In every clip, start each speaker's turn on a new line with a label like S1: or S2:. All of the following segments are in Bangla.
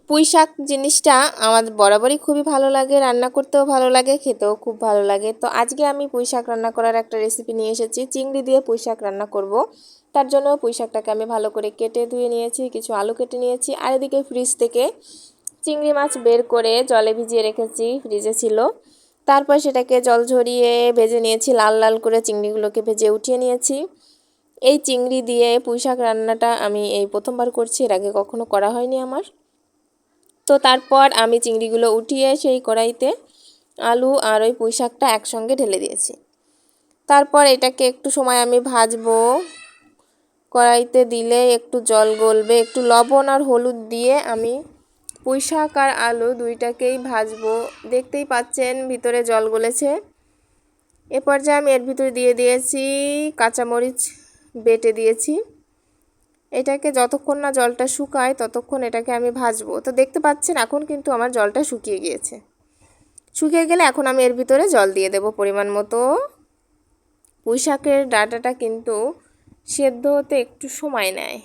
S1: পুঁই শাক জিনিসটা আমার বরাবরই খুবই ভালো লাগে, রান্না করতেও ভালো লাগে, খেতেও খুব ভালো লাগে। তো আজকে আমি পুঁই শাক রান্না করার একটা রেসিপি নিয়ে এসেছি। চিংড়ি দিয়ে পুঁই শাক রান্না করব। তার জন্য পুঁই শাকটাকে আমি ভালো করে কেটে ধুয়ে নিয়েছি, কিছু আলু কেটে নিয়েছি, আর এদিকে ফ্রিজ থেকে চিংড়ি মাছ বের করে জলে ভিজিয়ে রেখেছি, ফ্রিজে ছিল। তারপর সেটাকে জল ঝরিয়ে ভেজে নিয়েছি, লাল লাল করে চিংড়িগুলোকে ভেজে উঠিয়ে নিয়েছি। এই চিংড়ি দিয়ে পুঁই শাক রান্নাটা আমি এই প্রথমবার করছি, এর আগে কখনো করা হয়নি আমার। তো তারপর আমি চিংড়িগুলো উঠিয়ে সেই কড়াইতে আলু আর ওই পুঁই শাকটা একসঙ্গে ঢেলে দিয়েছি। তারপর এটাকে একটু সময় আমি ভাজবো। কড়াইতে দিলে একটু জল গলবে, একটু লবণ আর হলুদ দিয়ে আমি পুঁই শাক আর আলু দুইটাকেই ভাজবো। দেখতেই পাচ্ছেন ভিতরে জল গলেছে। এ পর্যায়ে আমি এর ভিতরে দিয়ে দিয়েছি কাঁচামরিচ বেটে দিয়েছি। এটাকে যতক্ষণ না জলটা শুকায় ততক্ষণ এটাকে আমি ভাজবো। তো দেখতে পাচ্ছেন এখন কিন্তু আমার জলটা শুকিয়ে গিয়েছে। শুকিয়ে গেলে এখন আমি এর ভিতরে জল দিয়ে দেব পরিমাণ মতো। পুঁই শাকের ডাঁটাটা কিন্তু সেদ্ধ হতে একটু সময় নেয়,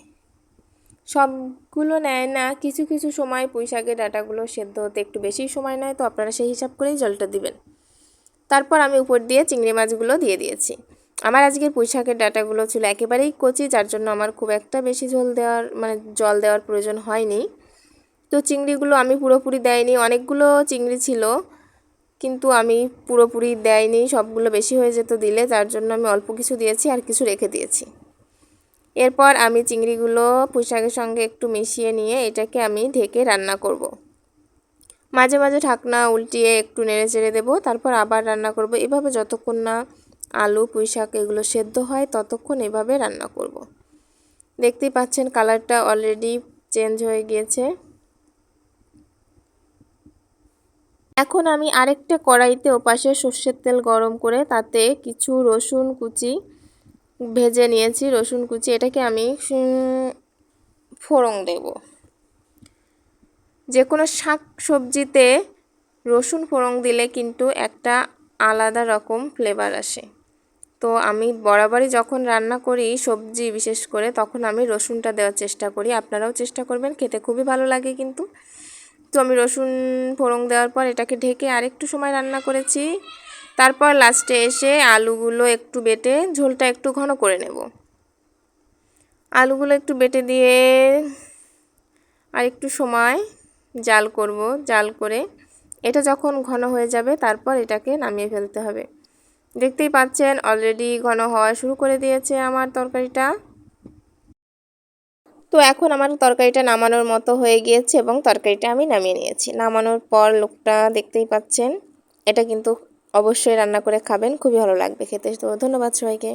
S1: সবগুলো নেয় না, কিছু কিছু সময় পুঁই শাকের ডাঁটাগুলো সেদ্ধ হতে একটু বেশি সময় নেয়। তো আপনারা সেই হিসাব করেই জলটা দিবেন। তারপর আমি উপর দিয়ে চিংড়ি মাছগুলো দিয়ে দিয়েছি। আমার আজকের পুঁই শাকের ডাঁটাগুলো ছিল একেবারেই কচি, যার জন্য আমার খুব একটা বেশি জল দেওয়ার প্রয়োজন হয়নি। তো চিংড়িগুলো আমি পুরোপুরি দেয়নি, অনেকগুলো চিংড়ি ছিল কিন্তু আমি পুরোপুরি দেয়নি, সবগুলো বেশি হয়ে যেত দিলে, যার জন্য আমি অল্প কিছু দিয়েছি আর কিছু রেখে দিয়েছি। এরপর আমি চিংড়িগুলো পুঁই শাকের সঙ্গে একটু মিশিয়ে নিয়ে এটাকে আমি ঢেকে রান্না করব। মাঝে মাঝে ঢাকনা উল্টিয়ে একটু নেড়ে চেড়ে দেবো, তারপর আবার রান্না করব। এভাবে যতক্ষণ না আলু পুঁই শাক এগুলো সেদ্ধ হয় ততক্ষণ এভাবে রান্না করব। দেখতেই পাচ্ছেন কালারটা অলরেডি চেঞ্জ হয়ে গিয়েছে। এখন আমি আরেকটা কড়াইতে ওপাশে সর্ষের তেল গরম করে তাতে কিছু রসুন কুচি ভেজে নিয়েছি। রসুন কুচি এটাকে আমি ফোড়ন দেব। যে কোনো শাক সবজিতে রসুন ফোড়ন দিলে কিন্তু একটা আলাদা রকম ফ্লেভার আসে। তো আমি বরাবরই যখন রান্না করি সবজি বিশেষ করে তখন আমি রসুনটা দেওয়ার চেষ্টা করি, আপনারাও চেষ্টা করবেন, খেতে খুবই ভালো লাগে কিন্তু। তো আমি রসুন ফোড়ন দেওয়ার পর এটাকে ঢেকে আরেকটু সময় রান্না করেছি। তারপর লাস্টে এসে আলুগুলো একটু বেটে ঝোলটা একটু ঘন করে নেব। আলুগুলো একটু বেটে দিয়ে আর একটু সময় জাল করব। জাল করে এটা যখন ঘন হয়ে যাবে তারপর এটাকে নামিয়ে ফেলতে হবে। দেখতেই পাচ্ছেন অলরেডি ঘন হওয়া শুরু করে দিয়েছে আমার তরকারিটা। তো এখন আমার তরকারিটা নামানোর মতো হয়ে গিয়েছে এবং তরকারিটা আমি নামিয়ে নিয়েছি। নামানোর পর লোকটা দেখতেই পাচ্ছেন। এটা কিন্তু অবশ্যই রান্না করে খাবেন, খুবই ভালো লাগবে খেতে। তো ধন্যবাদ সবাইকে।